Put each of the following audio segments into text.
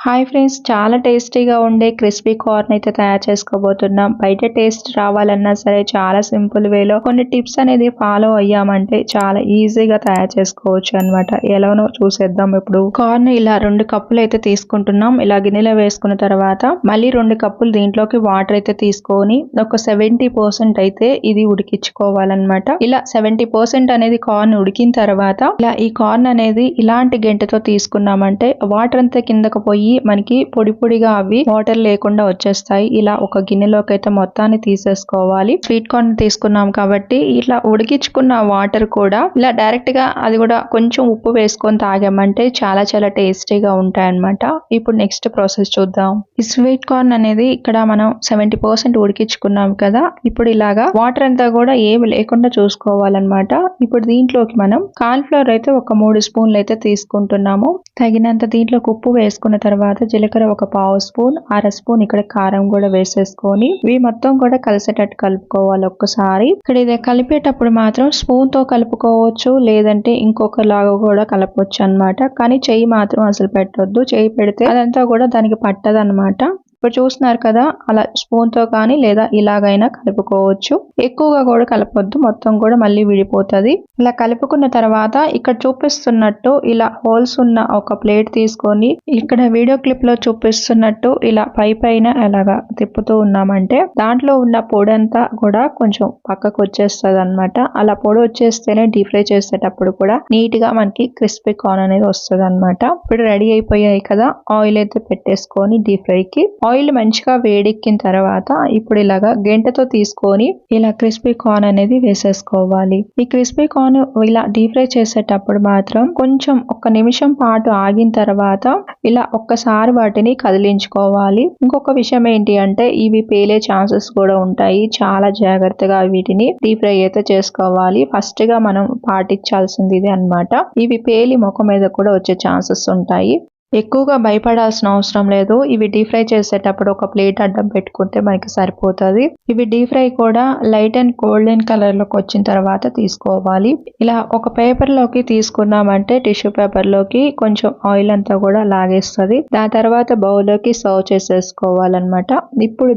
Hi friends, చాలా టేస్టీగా ఉండే క్రిస్పీ కార్న్ అయితే తయారు చేసుకోబోతున్నాం. బయట టేస్ట్ రావాలన్నా సరే చాలా సింపుల్ వేలో కొన్ని టిప్స్ అనేది ఫాలో అయ్యామంటే చాలా ఈజీగా తయారు చేసుకోవచ్చు అన్నమాట. ఎలానో చూసేద్దాం. ఇప్పుడు కార్న్ ఇలా 2 కప్పులు అయితే తీసుకుంటున్నాం. ఇలా గిన్నెలో వేసుకున్న తర్వాత మళ్ళీ 2 కప్పులు దీంట్లోకి వాటర్ అయితే తీసుకొని ఒక 70% అయితే ఇది ఉడికించుకోవాలన్నమాట. ఇలా 70% అనేది కార్న్ ఉడికిన తర్వాత ఇలా ఈ కార్న్ అనేది ఇలాంటి గెంటతో తీసుకున్నామంటే వాటర్ అంతా కిందకు పోయి మనకి పొడి పొడిగా అవి వాటర్ లేకుండా వచ్చేస్తాయి. ఇలా ఒక గిన్నెలోకి అయితే మొత్తాన్ని తీసేసుకోవాలి. స్వీట్ కార్న్ తీసుకున్నాం కాబట్టి ఇట్లా ఉడికించుకున్న వాటర్ కూడా ఇలా డైరెక్ట్ గా అది కూడా కొంచెం ఉప్పు వేసుకొని తాగామంటే చాలా చాలా టేస్టీగా ఉంటాయి అన్నమాట. ఇప్పుడు నెక్స్ట్ ప్రాసెస్ చూద్దాం. ఈ స్వీట్ కార్న్ అనేది ఇక్కడ మనం 70% ఉడికించుకున్నాం కదా. ఇప్పుడు ఇలాగా వాటర్ అంతా కూడా ఏమి లేకుండా చూసుకోవాలన్నమాట. ఇప్పుడు దీంట్లోకి మనం కార్న్ ఫ్లోర్ అయితే ఒక 3 స్పూన్లు అయితే తీసుకుంటున్నాము. తగినంత దీంట్లోకి ఉప్పు వేసుకున్న తర్వాత జీలకర్ర ఒక 1/2 స్పూన్, 1/2 స్పూన్ ఇక్కడ కారం కూడా వేసేసుకొని ఇవి మొత్తం కూడా కలిసేటట్టు కలుపుకోవాలి ఒక్కసారి. ఇక్కడ ఇది కలిపేటప్పుడు మాత్రం స్పూన్ తో కలుపుకోవచ్చు, లేదంటే ఇంకొకలాగా కూడా కలపవచ్చు అన్నమాట. కానీ చెయ్యి మాత్రం అసలు పెట్టొద్దు. చెయ్యి పెడితే అదంతా కూడా దానికి పట్టదన్నమాట. ఇప్పుడు చూస్తున్నారు కదా, అలా స్పూన్ తో కానీ లేదా ఇలాగైనా కలుపుకోవచ్చు. ఎక్కువగా కూడా కలపొద్దు, మొత్తం కూడా మళ్ళీ విడిపోతుంది. ఇలా కలుపుకున్న తర్వాత ఇక్కడ చూపిస్తున్నట్టు ఇలా హోల్స్ ఉన్న ఒక ప్లేట్ తీసుకొని ఇక్కడ వీడియో క్లిప్ లో చూపిస్తున్నట్టు ఇలా పైన అలాగా తిప్పుతూ ఉన్నామంటే దాంట్లో ఉన్న పొడి అంతా కూడా కొంచెం పక్కకు వచ్చేస్తుంది అన్నమాట. అలా పొడి వచ్చేస్తేనే డీప్ ఫ్రై చేసేటప్పుడు కూడా నీట్ గా మనకి క్రిస్పీ కార్న్ అనేది వస్తుంది అన్నమాట. ఇప్పుడు రెడీ అయిపోయాయి కదా, ఆయిల్ అయితే పెట్టేసుకొని డీప్ ఫ్రై కి ఆయిల్ మంచిగా వేడెక్కిన తర్వాత ఇప్పుడు ఇలాగా గెంటతో తీసుకొని ఇలా క్రిస్పీ కార్న్ అనేది వేసేసుకోవాలి. ఈ క్రిస్పీ కార్న్ ఇలా డీప్ ఫ్రై చేసేటప్పుడు మాత్రం కొంచెం 1 నిమిషం పాటు ఆగిన తర్వాత ఇలా ఒక్కసారి వాటిని కదిలించుకోవాలి. ఇంకొక విషయం ఏంటి అంటే ఇవి పేలే ఛాన్సెస్ కూడా ఉంటాయి. చాలా జాగ్రత్తగా వీటిని డీప్ ఫ్రై అయితే చేసుకోవాలి. ఫస్ట్ గా మనం పాటించాల్సింది ఇది అన్నమాట. ఇవి పేలి ముఖం మీద కూడా వచ్చే ఛాన్సెస్ ఉంటాయి. ఎక్కువగా భయపడాల్సిన అవసరం లేదు. ఇవి డీప్ ఫ్రై చేసేటప్పుడు ఒక ప్లేట్ అడ్డం పెట్టుకుంటే మనకి సరిపోతుంది. ఇవి డీప్ ఫ్రై కూడా లైట్ అండ్ గోల్డెన్ కలర్ లోకి వచ్చిన తర్వాత తీసుకోవాలి. ఇలా ఒక పేపర్ లోకి తీసుకున్నామంటే టిష్యూ పేపర్ లోకి కొంచెం ఆయిల్ అంతా కూడా లాగేస్తుంది. దాని తర్వాత బౌల్ లోకి సర్వ్ చేసేసుకోవాలన్నమాట. ఇప్పుడు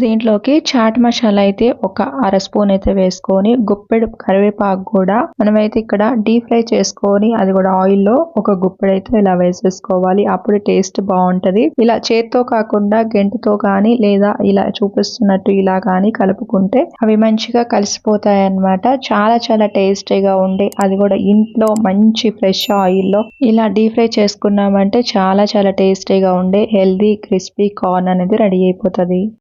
దీంట్లోకి చాట్ మసాలా అయితే ఒక 1/2 స్పూన్ అయితే వేసుకొని గుప్పెడు కరివేపాకు కూడా మనమైతే ఇక్కడ డీప్ ఫ్రై చేసుకొని అది కూడా ఆయిల్లో ఒక గుప్పెడు అయితే ఇలా వేసేసుకోవాలి. అప్పుడు టేస్ట్ బాగుంటది. ఇలా చేత్తో కాకుండా గెంటతో కానీ లేదా ఇలా చూపిస్తున్నట్టు ఇలా కానీ కలుపుకుంటే అవి మంచిగా కలిసిపోతాయి అన్నమాట. చాలా చాలా టేస్టీగా ఉండే అది కూడా ఇంట్లో మంచి ఫ్రెష్ ఆయిల్లో ఇలా డీప్ ఫ్రై చేసుకున్నామంటే చాలా చాలా టేస్టీగా ఉండే హెల్దీ క్రిస్పీ కార్న్ అనేది రెడీ అయిపోతుంది.